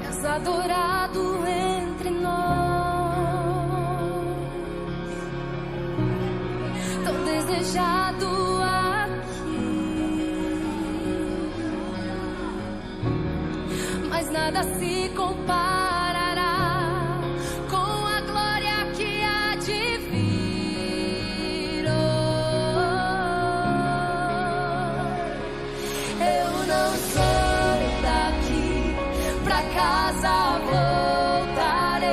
és adorado entre nós, tão desejado aqui, mas nada se comparará com a glória que há de vir. Eu não sou daqui, pra casa voltarei.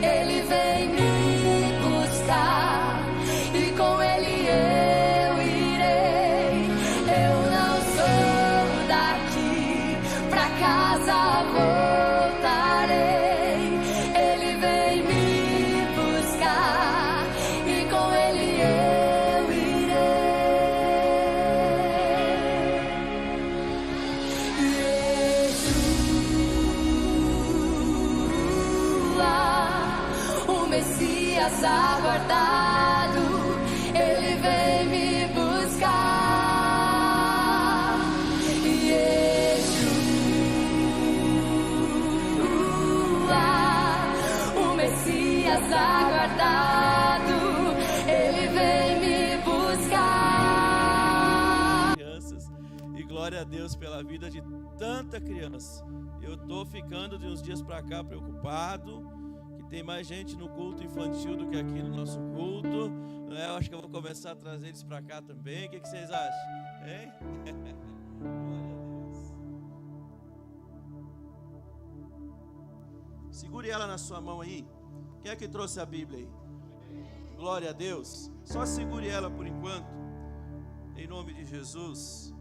Ele vem me buscar e com ele eu irei. Eu não sou daqui, pra casa voltarei. Ele vem me buscar e com ele eu irei. O Messias aguardado, ele vem me buscar. Yeshua, o Messias aguardado, ele vem me buscar. Crianças, e glória a Deus pela vida de tanta criança. Eu tô ficando de uns dias pra cá preocupado, que tem mais gente no culto infantil do que aqui no nosso culto, né? Eu acho que eu vou começar a trazer eles pra cá também. O que vocês acham? Hein? Glória a Deus. Segure ela na sua mão aí. Quem é que trouxe a Bíblia aí? Glória a Deus. Só segure ela por enquanto, em nome de Jesus.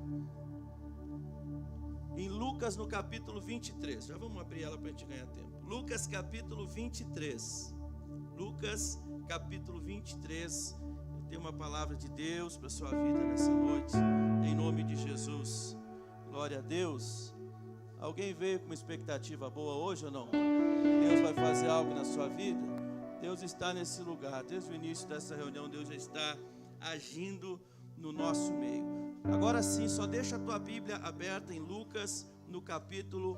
Em Lucas no capítulo 23, já vamos abrir ela para a gente ganhar tempo. Lucas capítulo 23. Lucas capítulo 23. Eu tenho uma palavra de Deus para a sua vida nessa noite, em nome de Jesus. Glória a Deus. Alguém veio com uma expectativa boa hoje ou não? Deus vai fazer algo na sua vida? Deus está nesse lugar. Desde o início dessa reunião, Deus já está agindo no nosso meio. Agora sim, só deixa a tua Bíblia aberta em Lucas no capítulo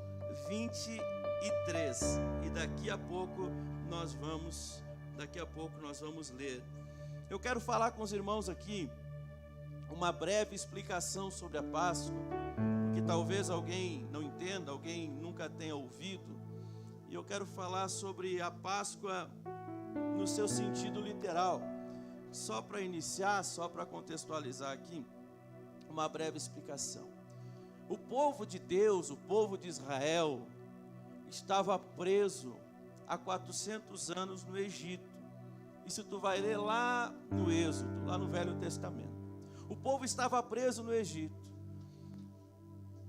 23. E daqui a pouco nós vamos ler. Eu quero falar com os irmãos aqui uma breve explicação sobre a Páscoa, que talvez alguém não entenda, alguém nunca tenha ouvido. E eu quero falar sobre a Páscoa no seu sentido literal. Só para iniciar, só para contextualizar aqui, uma breve explicação. O povo de Deus, o povo de Israel, estava preso há 400 anos no Egito. Isso tu vai ler lá no Êxodo, lá no Velho Testamento. O povo estava preso no Egito.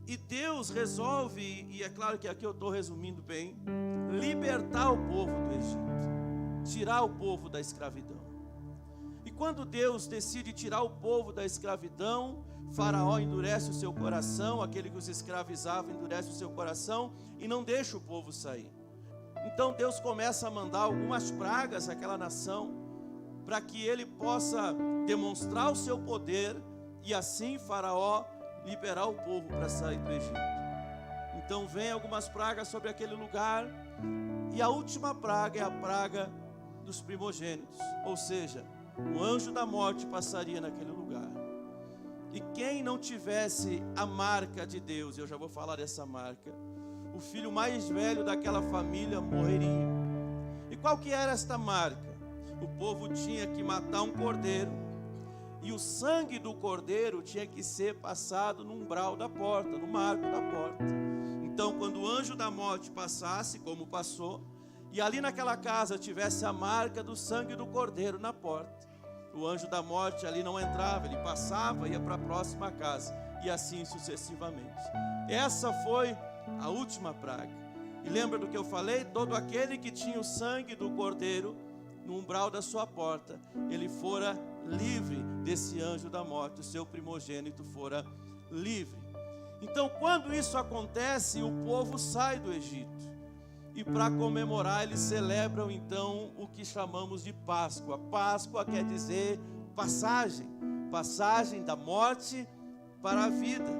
E Deus resolve, e é claro que aqui eu estou resumindo bem, libertar o povo do Egito, tirar o povo da escravidão. E quando Deus decide tirar o povo da escravidão, Faraó endurece o seu coração, aquele que os escravizava endurece o seu coração e não deixa o povo sair. Então Deus começa a mandar algumas pragas àquela nação, para que ele possa demonstrar o seu poder e assim Faraó liberar o povo para sair do Egito. Então vem algumas pragas sobre aquele lugar, e a última praga é a praga dos primogênitos, ou seja, o anjo da morte passaria naquele lugar. E quem não tivesse a marca de Deus, eu já vou falar dessa marca, o filho mais velho daquela família morreria. E qual que era esta marca? O povo tinha que matar um cordeiro, e o sangue do cordeiro tinha que ser passado no umbral da porta, no marco da porta. Então quando o anjo da morte passasse, como passou, e ali naquela casa tivesse a marca do sangue do cordeiro na porta, o anjo da morte ali não entrava, ele passava, ia para a próxima casa, e assim sucessivamente. Essa foi a última praga. E lembra do que eu falei? Todo aquele que tinha o sangue do cordeiro no umbral da sua porta, ele fora livre desse anjo da morte, o seu primogênito fora livre. Então quando isso acontece, o povo sai do Egito. E para comemorar, eles celebram então o que chamamos de Páscoa. Páscoa quer dizer passagem, passagem da morte para a vida.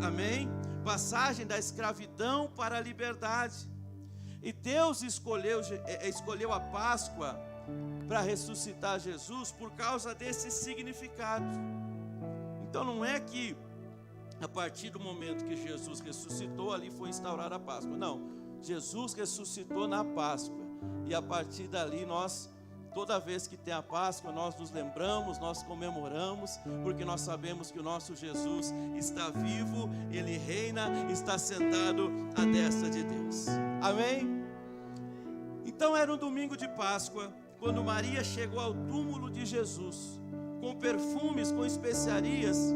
Amém? passagem da escravidão para a liberdade. E Deus escolheu a Páscoa para ressuscitar Jesus por causa desse significado. Então não é que a partir do momento que Jesus ressuscitou, ali foi instaurada a Páscoa. Não, Jesus ressuscitou na Páscoa. E a partir dali toda vez que tem a Páscoa, nós nos lembramos, nós comemoramos, porque nós sabemos que o nosso Jesus está vivo, Ele reina, está sentado à destra de Deus. Amém? Então era um domingo de Páscoa, quando Maria chegou ao túmulo de Jesus, com perfumes, com especiarias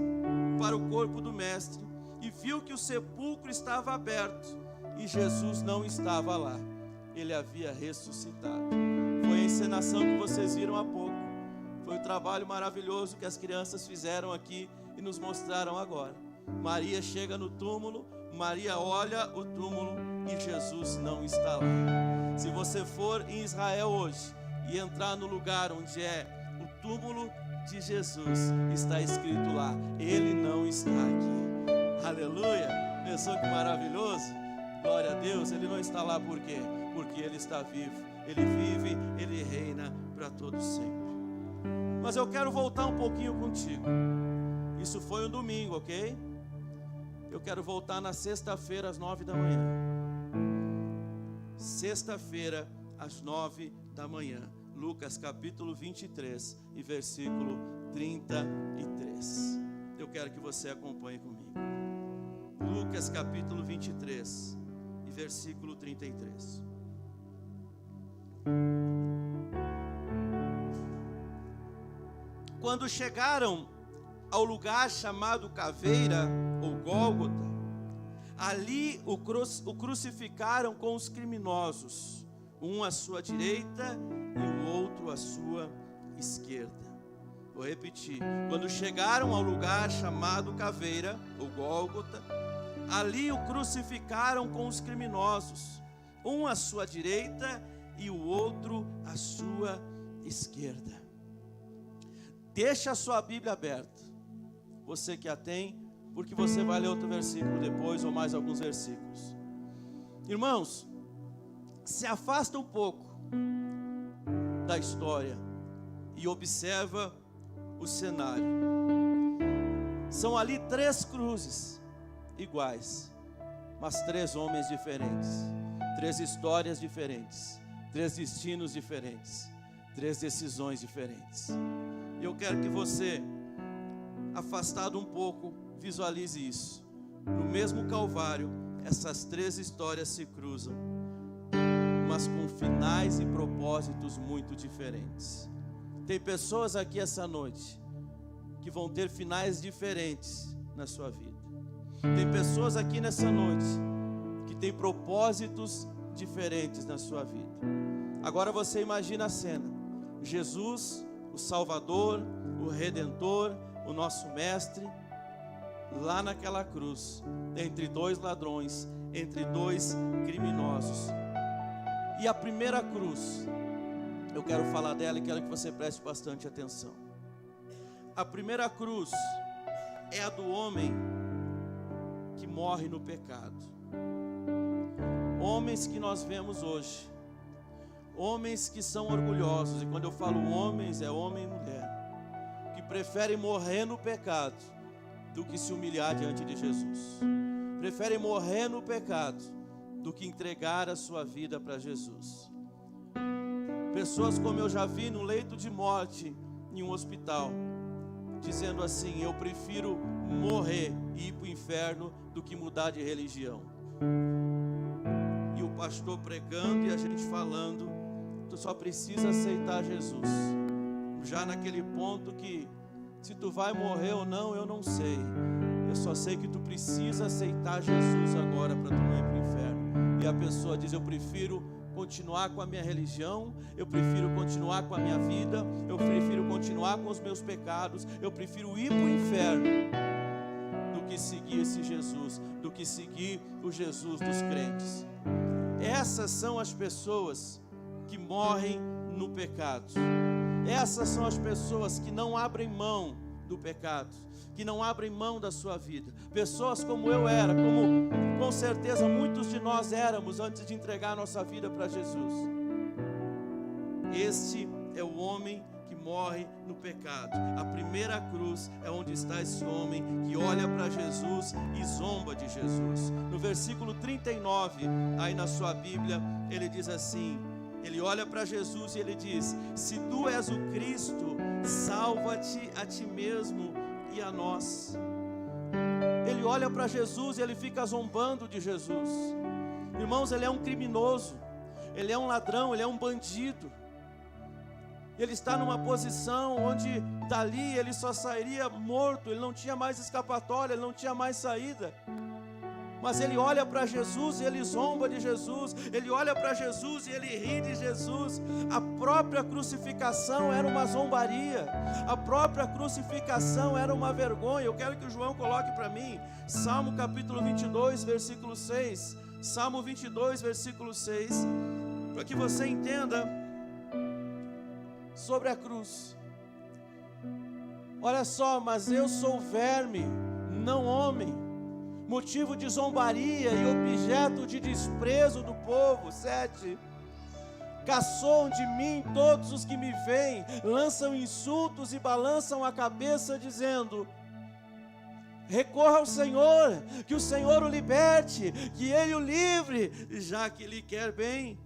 para o corpo do Mestre, e viu que o sepulcro estava aberto, e Jesus não estava lá, Ele havia ressuscitado. Foi a encenação que vocês viram há pouco, foi o trabalho maravilhoso que as crianças fizeram aqui e nos mostraram agora. Maria chega no túmulo, Maria olha o túmulo e Jesus não está lá. Se você for em Israel hoje e entrar no lugar onde é o túmulo de Jesus, está escrito lá, Ele não está aqui. Aleluia! Pensou que maravilhoso? Glória a Deus, Ele não está lá por quê? Porque Ele está vivo, Ele vive, Ele reina para todo sempre. Mas eu quero voltar um pouquinho contigo. Isso foi um domingo, ok? Eu quero voltar na sexta-feira às 9 da manhã. Sexta-feira às 9 da manhã. Lucas capítulo 23 e versículo 33. Eu quero que você acompanhe comigo. Lucas capítulo 23 e versículo 33. Quando chegaram ao lugar chamado Caveira ou Gólgota, ali o crucificaram com os criminosos, um à sua direita e o outro à sua esquerda. Vou repetir. Quando chegaram ao lugar chamado Caveira ou Gólgota, ali o crucificaram com os criminosos, um à sua direita e o outro à sua esquerda. Deixa a sua Bíblia aberta, você que a tem, porque você vai ler outro versículo depois, ou mais alguns versículos. Irmãos, se afasta um pouco da história e observa o cenário. São ali 3 cruzes iguais, mas 3 homens diferentes, 3 histórias diferentes, 3 destinos diferentes, 3 decisões diferentes. E eu quero que você, afastado um pouco, visualize isso. No mesmo Calvário, essas 3 histórias se cruzam, mas com finais e propósitos muito diferentes. Tem pessoas aqui essa noite que vão ter finais diferentes na sua vida. Tem pessoas aqui nessa noite que têm propósitos diferentes na sua vida. Agora você imagina a cena: Jesus, o Salvador, o Redentor, o nosso Mestre, lá naquela cruz, entre 2 ladrões, entre 2 criminosos. E a primeira cruz, eu quero falar dela e quero que você preste bastante atenção. A primeira cruz é a do homem que morre no pecado. Homens que nós vemos hoje, homens que são orgulhosos, e quando eu falo homens, é homem e mulher, que preferem morrer no pecado do que se humilhar diante de Jesus. Preferem morrer no pecado do que entregar a sua vida para Jesus. Pessoas como eu já vi no leito de morte em um hospital, dizendo assim: eu prefiro morrer e ir para o inferno do que mudar de religião. E o pastor pregando e a gente falando: tu só precisa aceitar Jesus. Já naquele ponto que, se tu vai morrer ou não, eu não sei. Eu só sei que tu precisa aceitar Jesus agora para tu não ir para o inferno. E a pessoa diz: eu prefiro continuar com a minha religião, eu prefiro continuar com a minha vida, eu prefiro continuar com os meus pecados, eu prefiro ir para o inferno do que seguir esse Jesus, do que seguir o Jesus dos crentes. Essas são as pessoas que morrem no pecado. Essas são as pessoas que não abrem mão do pecado, que não abrem mão da sua vida. Pessoas como eu era, como com certeza muitos de nós éramos antes de entregar a nossa vida para Jesus. Este é o homem que morre no pecado. A primeira cruz é onde está esse homem que olha para Jesus e zomba de Jesus. No versículo 39, aí na sua Bíblia, ele diz assim, ele olha para Jesus e ele diz: se tu és o Cristo, salva-te a ti mesmo e a nós. Ele olha para Jesus e ele fica zombando de Jesus. Irmãos, ele é um criminoso, ele é um ladrão, ele é um bandido. Ele está numa posição onde dali ele só sairia morto, ele não tinha mais escapatória, ele não tinha mais saída. Mas ele olha para Jesus e ele zomba de Jesus, ele olha para Jesus e ele ri de Jesus. A própria crucificação era uma zombaria, a própria crucificação era uma vergonha. Eu quero que o João coloque para mim, Salmo capítulo 22, versículo 6. Salmo 22, versículo 6, para que você entenda sobre a cruz. Olha só, mas eu sou verme, não homem, motivo de zombaria e objeto de desprezo do povo. 7. Caçoam de mim todos os que me veem, lançam insultos e balançam a cabeça, dizendo: recorra ao Senhor, que o Senhor o liberte, que Ele o livre, já que lhe quer bem.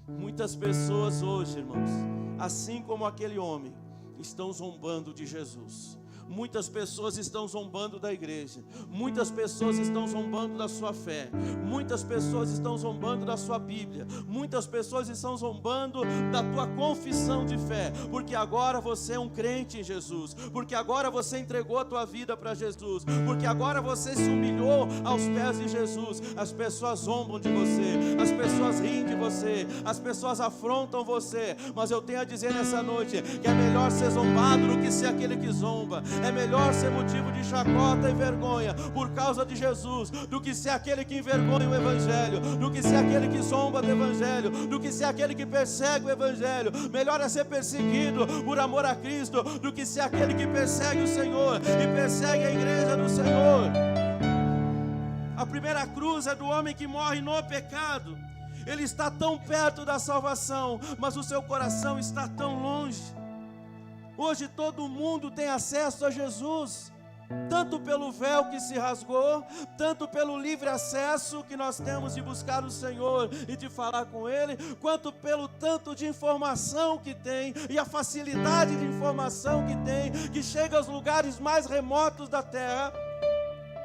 Muitas pessoas hoje, irmãos, assim como aquele homem, estão zombando de Jesus. Muitas pessoas estão zombando da igreja. Muitas pessoas estão zombando da sua fé. Muitas pessoas estão zombando da sua Bíblia. Muitas pessoas estão zombando da tua confissão de fé, porque agora você é um crente em Jesus, porque agora você entregou a tua vida para Jesus, porque agora você se humilhou aos pés de Jesus. As pessoas zombam de você, as pessoas riem de você, as pessoas afrontam você, mas eu tenho a dizer nessa noite que é melhor ser zombado do que ser aquele que zomba. É melhor ser motivo de chacota e vergonha por causa de Jesus, do que ser aquele que envergonha o Evangelho, do que ser aquele que zomba do Evangelho, do que ser aquele que persegue o Evangelho. Melhor é ser perseguido por amor a Cristo, do que ser aquele que persegue o Senhor e persegue a igreja do Senhor. A primeira cruz é do homem que morre no pecado. Ele está tão perto da salvação, mas o seu coração está tão longe. Hoje todo mundo tem acesso a Jesus, tanto pelo véu que se rasgou, tanto pelo livre acesso que nós temos de buscar o Senhor e de falar com Ele, quanto pelo tanto de informação que tem e a facilidade de informação que tem, que chega aos lugares mais remotos da terra.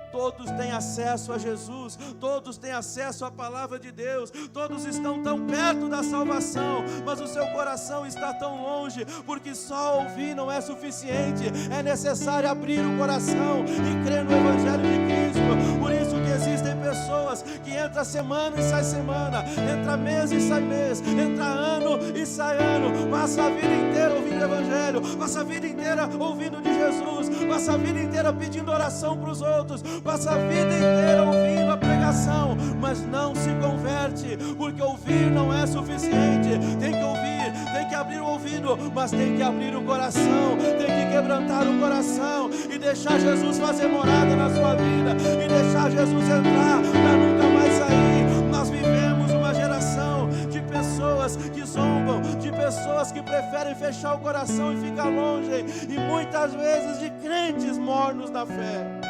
Todos têm acesso a Jesus, todos têm acesso à palavra de Deus, todos estão tão perto da salvação, mas o seu coração está tão longe, porque só ouvir não é suficiente, é necessário abrir o coração e crer no Evangelho de Cristo. Por isso que existem pessoas que entra semana e sai semana, entra mês e sai mês, entra ano e sai ano, passa a vida inteira ouvindo o Evangelho, passa a vida inteira ouvindo de Jesus, passa a vida inteira pedindo oração para os outros, passa a vida inteira ouvindo a pregação, mas não se converte, porque ouvir não é suficiente. Tem que ouvir, tem que abrir o ouvido, mas tem que abrir o coração, tem que quebrantar o coração e deixar Jesus fazer morada na sua vida, e deixar Jesus entrar para nunca mais sair. Nós vivemos uma geração de pessoas que zombam, de pessoas que preferem fechar o coração e ficar longe, e muitas vezes de crentes mornos na fé.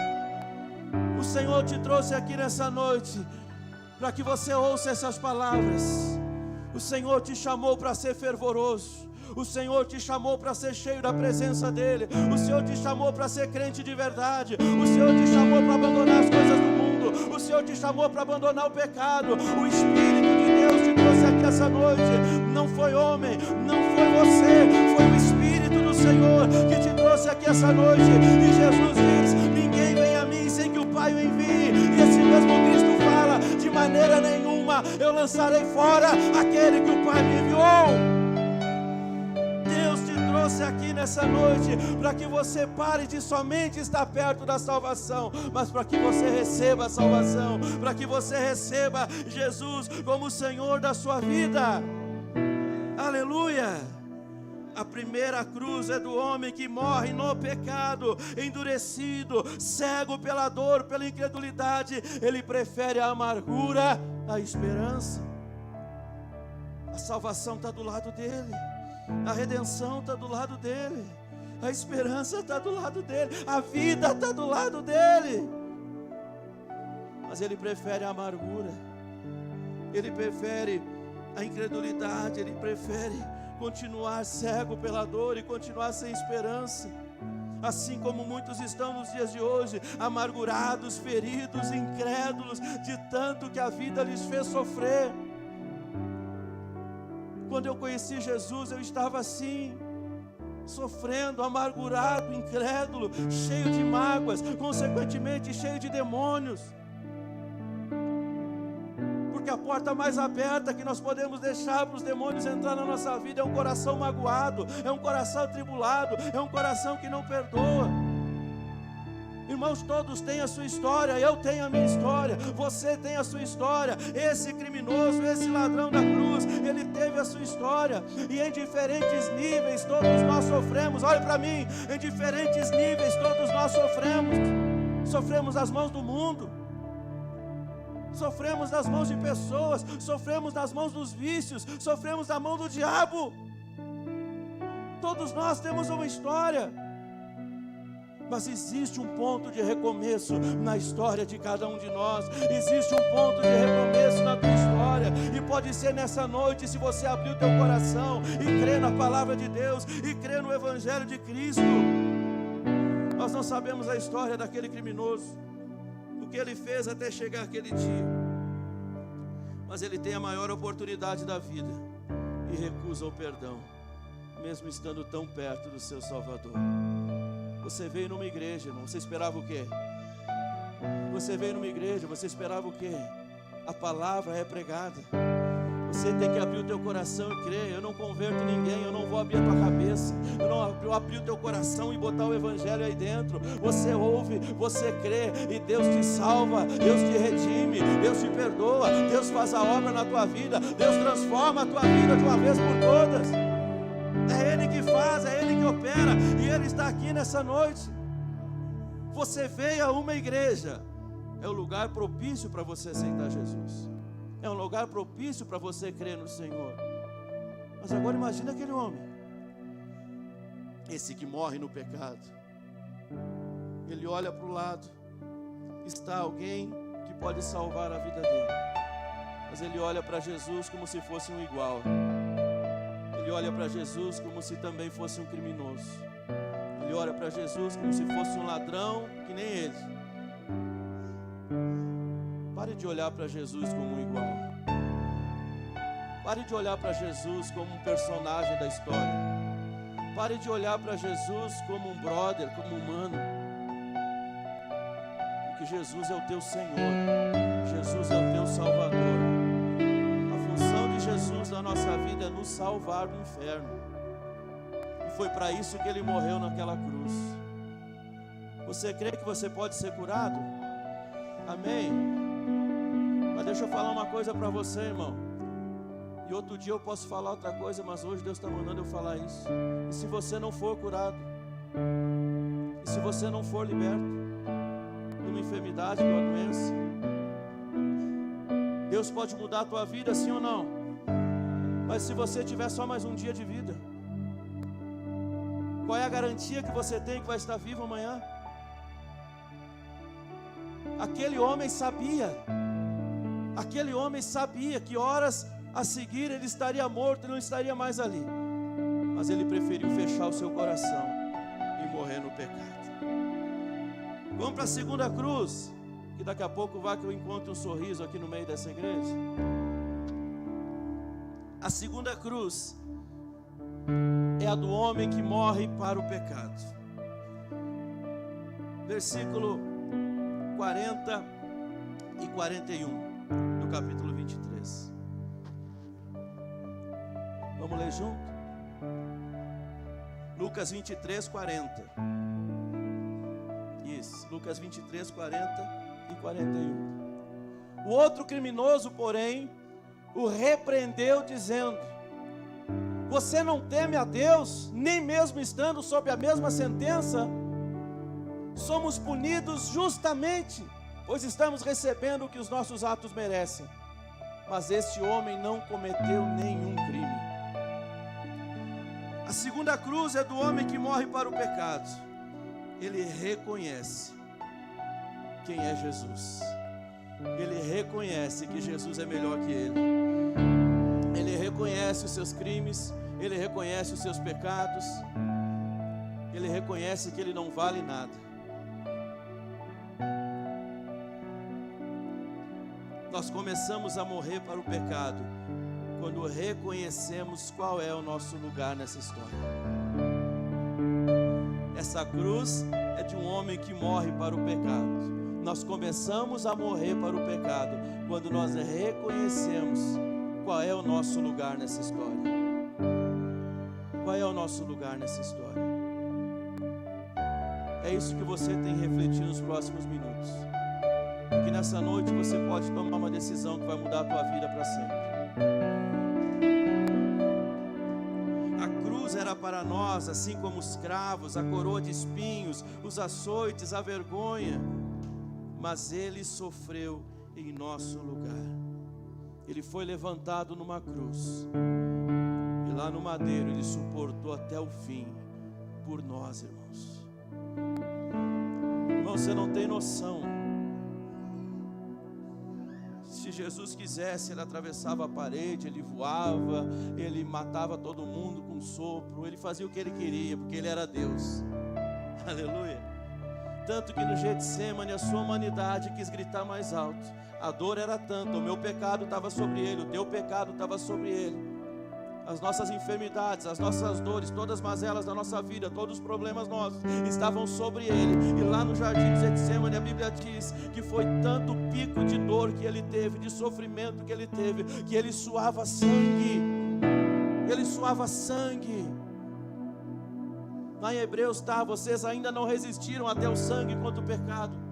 O Senhor te trouxe aqui nessa noite para que você ouça essas palavras. O Senhor te chamou para ser fervoroso. O Senhor te chamou para ser cheio da presença dEle. O Senhor te chamou para ser crente de verdade. O Senhor te chamou para abandonar as coisas do mundo. O Senhor te chamou para abandonar o pecado. O Espírito de Deus te trouxe aqui essa noite. Não foi homem, não foi você, foi o Espírito do Senhor que te trouxe aqui essa noite. E Jesus diz: ninguém vem a mim sem que o Pai o envie. E esse mesmo Cristo fala: de maneira nenhuma eu lançarei fora aquele que o Pai me enviou. Deus te trouxe aqui nessa noite para que você pare de somente estar perto da salvação, mas para que você receba a salvação, para que você receba Jesus como o Senhor da sua vida. Aleluia, A primeira cruz é do homem que morre no pecado, endurecido, cego pela dor, pela incredulidade. Ele prefere a amargura à esperança. A salvação está do lado dele, a redenção está do lado dele, a esperança está do lado dele, a vida está do lado dele. Mas ele prefere a amargura, ele prefere a incredulidade, ele prefere continuar cego pela dor e continuar sem esperança. Assim como muitos estão nos dias de hoje, amargurados, feridos, incrédulos, de tanto que a vida lhes fez sofrer. Quando eu conheci Jesus, eu estava assim, sofrendo, amargurado, incrédulo, cheio de mágoas, consequentemente cheio de demônios. Porque a porta mais aberta que nós podemos deixar para os demônios entrar na nossa vida é um coração magoado, é um coração atribulado, é um coração que não perdoa. Irmãos, todos têm a sua história, eu tenho a minha história, você tem a sua história, esse criminoso, esse ladrão da cruz, ele teve a sua história, e em diferentes níveis todos nós sofremos. Olha para mim, em diferentes níveis todos nós sofremos as mãos do mundo, sofremos nas mãos de pessoas, sofremos nas mãos dos vícios, sofremos na mão do diabo. Todos nós temos uma história. Mas existe um ponto de recomeço na história de cada um de nós. Existe um ponto de recomeço na tua história. E pode ser nessa noite, se você abrir o teu coração e crer na palavra de Deus e crer no Evangelho de Cristo. Nós não sabemos a história daquele criminoso, o que ele fez até chegar aquele dia. Mas ele tem a maior oportunidade da vida e recusa o perdão, mesmo estando tão perto do seu Salvador. Você veio numa igreja, irmão, você esperava o quê? Você veio numa igreja, você esperava o quê? A palavra é pregada. Você tem que abrir o teu coração e crer. Eu não converto ninguém, eu não vou abrir a tua cabeça, eu não vou abrir o teu coração e botar o Evangelho aí dentro. Você ouve, você crê e Deus te salva, Deus te redime, Deus te perdoa, Deus faz a obra na tua vida, Deus transforma a tua vida de uma vez por todas. É Ele que faz, é Ele que opera, e Ele está aqui nessa noite. Você veio a uma igreja, é o lugar propício para você aceitar Jesus, é um lugar propício para você crer no Senhor. Mas agora imagina aquele homem, esse que morre no pecado. Ele olha para o lado, está alguém que pode salvar a vida dele, mas ele olha para Jesus como se fosse um igual. Ele olha para Jesus como se também fosse um criminoso. Ele olha para Jesus como se fosse um ladrão que nem ele. Pare de olhar para Jesus como um igual. Pare de olhar para Jesus como um personagem da história. Pare de olhar para Jesus como um brother, como um humano. Porque Jesus é o teu Senhor. Jesus é o teu Salvador. Jesus na nossa vida é nos salvar do inferno, e foi para isso que Ele morreu naquela cruz. Você crê que você pode ser curado? Amém? Mas deixa eu falar uma coisa para você, irmão, e outro dia eu posso falar outra coisa, mas hoje Deus está mandando eu falar isso. E se você não for curado, e se você não for liberto de uma enfermidade, de uma doença, Deus pode mudar a tua vida, sim ou não? Mas se você tiver só mais um dia de vida, qual é a garantia que você tem que vai estar vivo amanhã? Aquele homem sabia que horas a seguir ele estaria morto e não estaria mais ali, mas ele preferiu fechar o seu coração e morrer no pecado. Vamos para a segunda cruz, que daqui a pouco vai que eu encontre um sorriso aqui no meio dessa igreja. A segunda cruz é a do homem que morre para o pecado. Versículo 40 e 41 do capítulo 23. Vamos ler junto? Lucas 23, 40. Isso, Lucas 23, 40 e 41. O outro criminoso, porém, o repreendeu dizendo: Você não teme a Deus, nem mesmo estando sob a mesma sentença? Somos punidos justamente, pois estamos recebendo o que os nossos atos merecem. Mas este homem não cometeu nenhum crime. A segunda cruz é do homem que morre para o pecado. Ele reconhece quem é Jesus. Ele reconhece que Jesus é melhor que ele. Ele reconhece os seus crimes. Ele reconhece os seus pecados. Ele reconhece que ele não vale nada. Nós começamos a morrer para o pecado quando reconhecemos qual é o nosso lugar nessa história. Essa cruz é de um homem que morre para o pecado. Nós começamos a morrer para o pecado quando nós reconhecemos qual é o nosso lugar nessa história. Qual é o nosso lugar nessa história? É isso que você tem que refletir nos próximos minutos. Que nessa noite você pode tomar uma decisão que vai mudar a tua vida para sempre. A cruz era para nós, assim como os cravos, a coroa de espinhos, os açoites, a vergonha. Mas ele sofreu em nosso lugar. Ele foi levantado numa cruz. E lá no madeiro ele suportou até o fim por nós, irmãos. Irmão, você não tem noção. Se Jesus quisesse, ele atravessava a parede, ele voava, ele matava todo mundo com um sopro, ele fazia o que ele queria, porque ele era Deus. Aleluia. Tanto que no Getsemane a sua humanidade quis gritar mais alto. A dor era tanta, o meu pecado estava sobre ele, o teu pecado estava sobre ele. As nossas enfermidades, as nossas dores, todas as mazelas da nossa vida, todos os problemas nossos estavam sobre ele. E lá no jardim de Getsemane a Bíblia diz que foi tanto pico de dor que ele teve, de sofrimento que ele teve, que ele suava sangue. Ele suava sangue. Lá em Hebreus está: vocês ainda não resistiram até o sangue contra o pecado.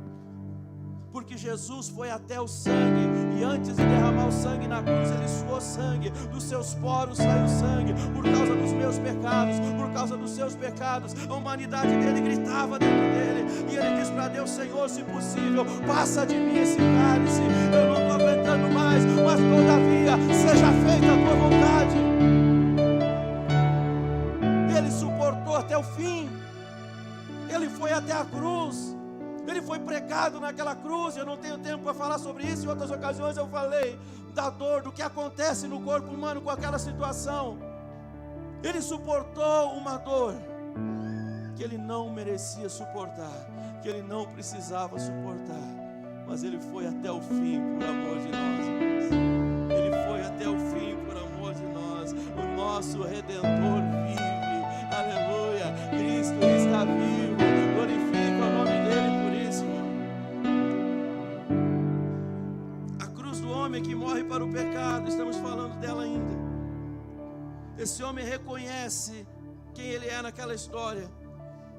Porque Jesus foi até o sangue, e antes de derramar o sangue na cruz, ele suou sangue, dos seus poros saiu sangue, por causa dos meus pecados, por causa dos seus pecados. A humanidade dele gritava dentro dele, e ele disse para Deus: Senhor, se possível, passa de mim esse cálice, eu não estou aguentando mais, mas todavia, seja feita a tua vontade. Ele suportou até o fim, ele foi até a cruz. Ele foi pregado naquela cruz. Eu não tenho tempo para falar sobre isso. Em outras ocasiões eu falei da dor, do que acontece no corpo humano com aquela situação. Ele suportou uma dor que ele não merecia suportar, que ele não precisava suportar, mas ele foi até o fim por amor de nós, irmãos. Ele foi até o fim por amor de nós. O nosso Redentor vive. Aleluia. Cristo está vivo. Glorifica o nome dele por isso, irmão. A cruz do homem que morre para o pecado, estamos falando dela ainda. Esse homem reconhece quem ele é naquela história,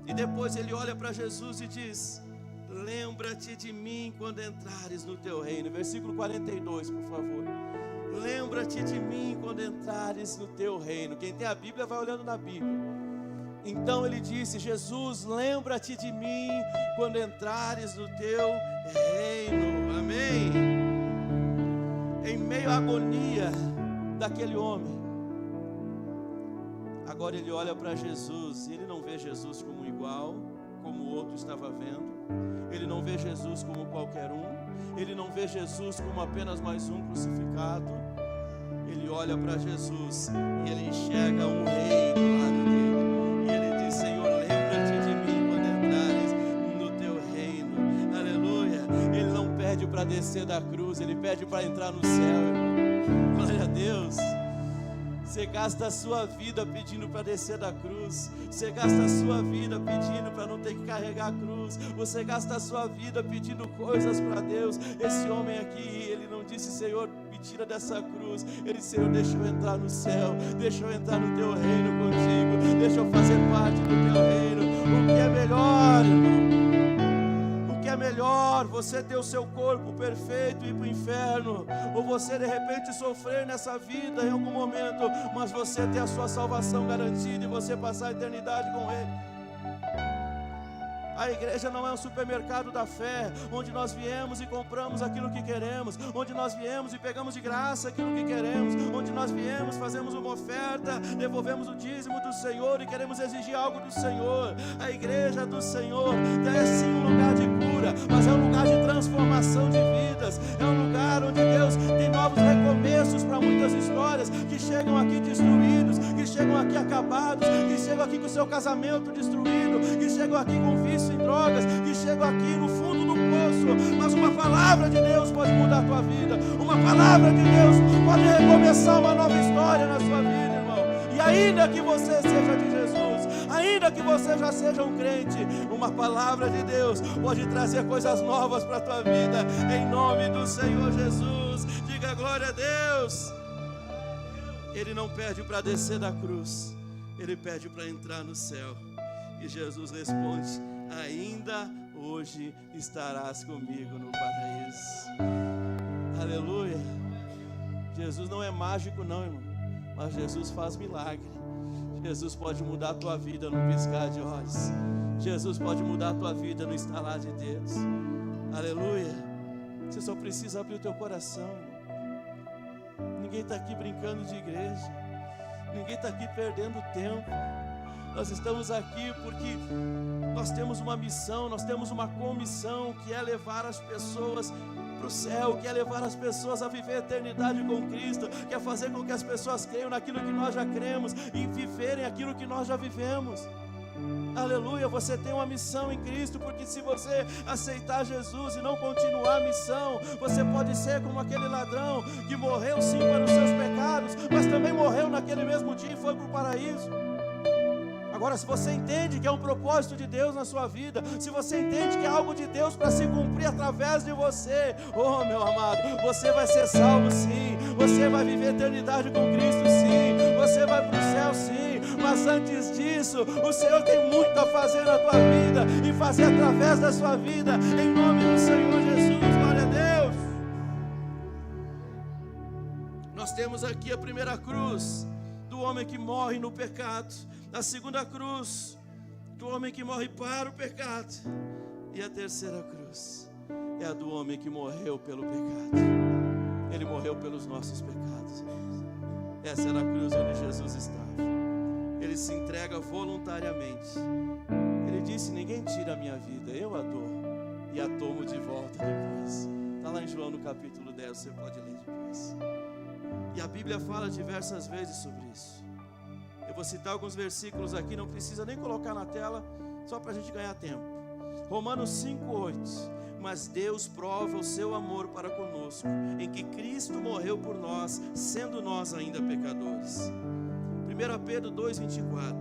e depois ele olha para Jesus e diz: lembra-te de mim quando entrares no teu reino. Versículo 42, por favor. Lembra-te de mim quando entrares no teu reino. Quem tem a Bíblia vai olhando na Bíblia. Então ele disse: Jesus, lembra-te de mim quando entrares no teu reino. Amém. Em meio à agonia daquele homem, agora ele olha para Jesus, e ele não vê Jesus como igual, como o outro estava vendo. Ele não vê Jesus como qualquer um. Ele não vê Jesus como apenas mais um crucificado. Ele olha para Jesus e ele enxerga um rei do lado dele. E ele diz: Senhor, lembra-te de mim quando entrares no teu reino. Aleluia. Ele não pede para descer da cruz, ele pede para entrar no céu, irmão. Glória a Deus. Você gasta a sua vida pedindo para descer da cruz. Você gasta a sua vida pedindo para não ter que carregar a cruz. Você gasta a sua vida pedindo coisas para Deus. Esse homem aqui, ele não disse: Senhor, me tira dessa cruz. Ele disse: Senhor, deixa eu entrar no céu. Deixa eu entrar no teu reino contigo. Deixa eu fazer parte do teu reino. O que é melhor, irmão? O que é é melhor você ter o seu corpo perfeito e ir para o inferno, ou você de repente sofrer nessa vida em algum momento, mas você ter a sua salvação garantida e você passar a eternidade com Ele. A igreja não é um supermercado da fé, onde nós viemos e compramos aquilo que queremos, onde nós viemos e pegamos de graça aquilo que queremos, onde nós viemos, fazemos uma oferta, devolvemos o dízimo do Senhor e queremos exigir algo do Senhor. A igreja do Senhor é sim um lugar de cura, mas é um lugar de transformação de vidas, é um lugar onde Deus tem novos recomeços para muitas histórias que chegam aqui destruídos, que chegam aqui acabados, que chegam aqui com o seu casamento destruído, que chegam aqui com vício em drogas, que chegam aqui no fundo do poço, mas uma palavra de Deus pode mudar a tua vida, uma palavra de Deus pode recomeçar uma nova história na sua vida, irmão. E ainda que você seja de Jesus, ainda que você já seja um crente, uma palavra de Deus pode trazer coisas novas para a tua vida, em nome do Senhor Jesus. Diga glória a Deus. Ele não pede para descer da cruz, Ele pede para entrar no céu. E Jesus responde: ainda hoje estarás comigo no paraíso. Aleluia. Jesus não é mágico não, irmão, mas Jesus faz milagre. Jesus pode mudar a tua vida no piscar de olhos. Jesus pode mudar a tua vida no estalar de dedos. Aleluia. Você só precisa abrir o teu coração, irmão. Ninguém está aqui brincando de igreja, ninguém está aqui perdendo tempo. Nós estamos aqui porque nós temos uma missão, nós temos uma comissão, que é levar as pessoas para o céu, que é levar as pessoas a viver a eternidade com Cristo, que é fazer com que as pessoas creiam naquilo que nós já cremos e viverem aquilo que nós já vivemos. Aleluia, você tem uma missão em Cristo, porque se você aceitar Jesus e não continuar a missão, você pode ser como aquele ladrão que morreu sim para os seus pecados, mas também morreu naquele mesmo dia e foi para o paraíso. Agora, se você entende que é um propósito de Deus na sua vida, se você entende que é algo de Deus para se cumprir através de você, oh meu amado, você vai ser salvo sim, você vai viver a eternidade com Cristo sim, você vai para o céu sim, mas antes disso, o Senhor tem muito a fazer na tua vida e fazer através da sua vida, em nome do Senhor Jesus, glória a Deus. Nós temos aqui a primeira cruz do homem que morre no pecado, a segunda cruz do homem que morre para o pecado, e a terceira cruz é a do homem que morreu pelo pecado. Ele morreu pelos nossos pecados. Essa era a cruz onde Jesus estava. Ele se entrega voluntariamente. Ele disse: ninguém tira a minha vida, eu a dou e a tomo de volta depois. Está lá em João no capítulo 10, você pode ler depois. E a Bíblia fala diversas vezes sobre isso. Eu vou citar alguns versículos aqui, não precisa nem colocar na tela, só para a gente ganhar tempo. Romanos 5:8. Mas Deus prova o seu amor para conosco, em que Cristo morreu por nós, sendo nós ainda pecadores. 1 Pedro 2:24.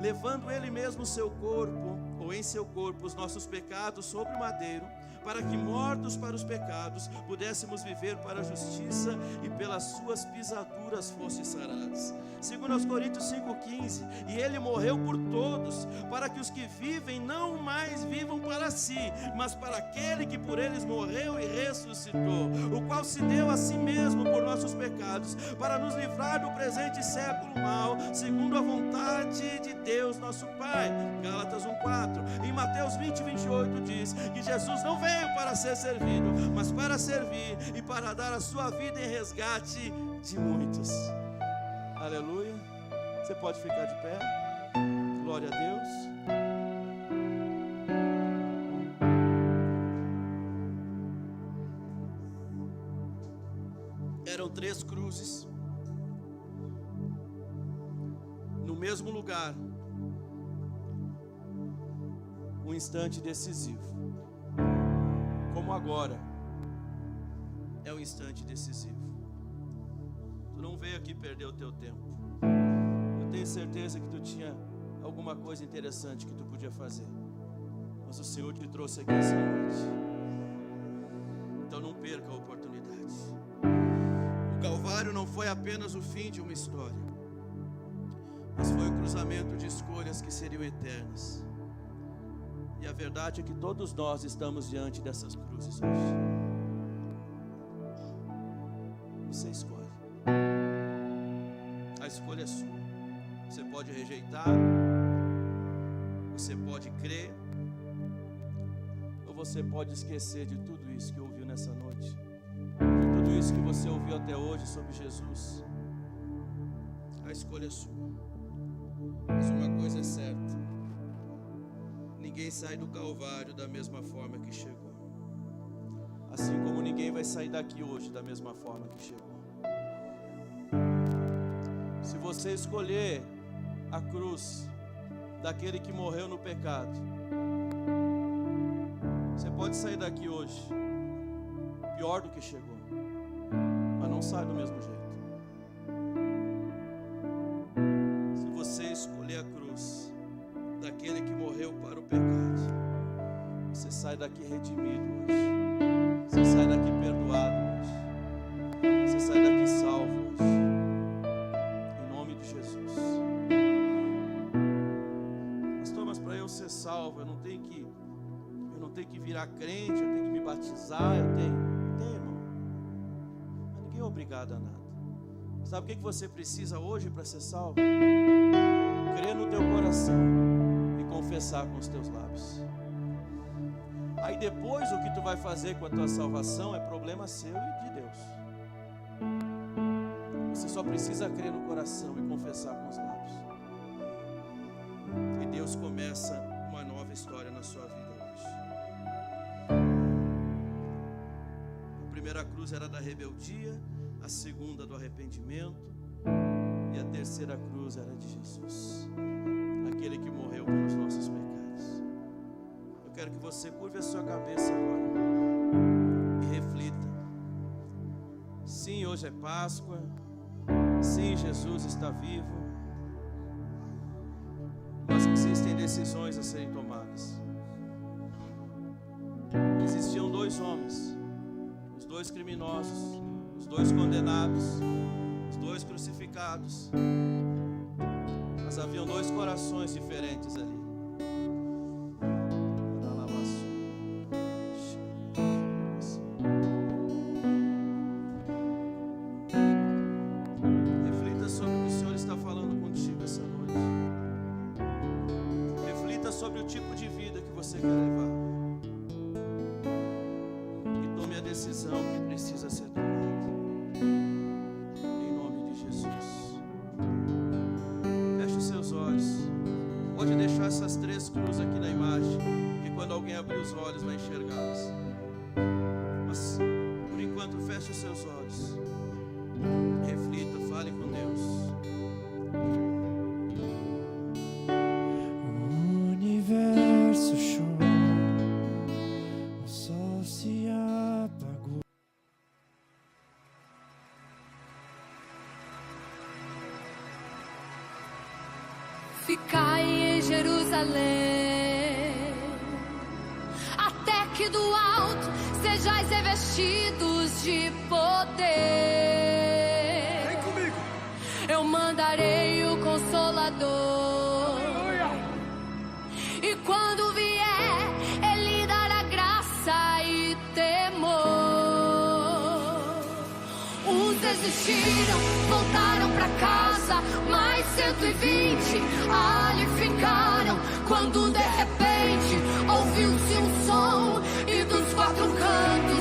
Levando Ele mesmo o seu corpo, ou em seu corpo, os nossos pecados sobre o madeiro, para que, mortos para os pecados, pudéssemos viver para a justiça, e pelas suas pisaduras fosse sarados. 2 Coríntios 5:15. E Ele morreu por todos, para que os que vivem não mais vivam para si, mas para aquele que por eles morreu e ressuscitou, o qual se deu a si mesmo por nossos pecados, para nos livrar do presente século mau, segundo a vontade de Deus nosso Pai. Gálatas 1:4. Em Mateus 20:28 diz que Jesus não veio para ser servido, mas para servir e para dar a sua vida em resgate de muitos. Aleluia. Você pode ficar de pé. Glória a Deus. Eram 3 cruzes no mesmo lugar, um instante decisivo. Como agora é um instante decisivo. Tu não veio aqui perder o teu tempo. Eu tenho certeza que tu tinha alguma coisa interessante que tu podia fazer, mas o Senhor te trouxe aqui essa noite. Então não perca a oportunidade. O Calvário não foi apenas o fim de uma história, mas foi o cruzamento de escolhas que seriam eternas. E a verdade é que todos nós estamos diante dessas cruzes hoje. Você escolhe. A escolha é sua. Você pode rejeitar, você pode crer, ou você pode esquecer de tudo isso que ouviu nessa noite, de tudo isso que você ouviu até hoje sobre Jesus. A escolha é sua. Mas uma coisa é certa: ninguém sai do Calvário da mesma forma que chegou. Assim como ninguém vai sair daqui hoje da mesma forma que chegou. Se você escolher a cruz daquele que morreu no pecado, você pode sair daqui hoje pior do que chegou, mas não sai do mesmo jeito. Se você escolher a cruz daquele que morreu para o pecado, você sai daqui redimido hoje, você sai daqui perdoado hoje, você sai daqui salvo hoje, em nome de Jesus. Pastor, mas para eu ser salvo, eu não tenho que virar crente, eu tenho que me batizar, tem, irmão, mas ninguém é obrigado a nada. Sabe o que você precisa hoje para ser salvo? Crer no teu coração e confessar com os teus lábios. Aí depois o que tu vai fazer com a tua salvação é problema seu e de Deus. Você só precisa crer no coração e confessar com os lábios. E Deus começa uma nova história na sua vida hoje. A primeira cruz era da rebeldia, a segunda do arrependimento, e a terceira cruz era de Jesus, aquele que morreu pelos nossos pecados. Eu quero que você curve a sua cabeça agora e reflita. Sim, hoje é Páscoa. Sim, Jesus está vivo. Mas existem decisões a serem tomadas. Existiam dois homens, os dois criminosos, os dois condenados, os dois crucificados. Mas haviam dois corações diferentes ali. Reflita sobre o que o Senhor está falando contigo essa noite. Reflita sobre o tipo de vida que você quer levar. E tome a decisão que precisa ser tomada. Em nome de Jesus. Feche os seus olhos. Pode deixar essas três cruzes aqui na imagem, que quando alguém abrir os olhos vai enxergá-las. Mas por enquanto feche os seus olhos. Reflita, fale com Deus. O universo chora, o sol se apagou. Ficai em Jerusalém, até que do alto sejais revestidos de poder. Vem comigo. Eu mandarei o Consolador. Aleluia. E quando vier, Ele dará graça e temor. Uns desistiram, voltaram pra casa, mais 120 ali ficaram. Quando de repente ouviu-se um som, e dos quatro cantos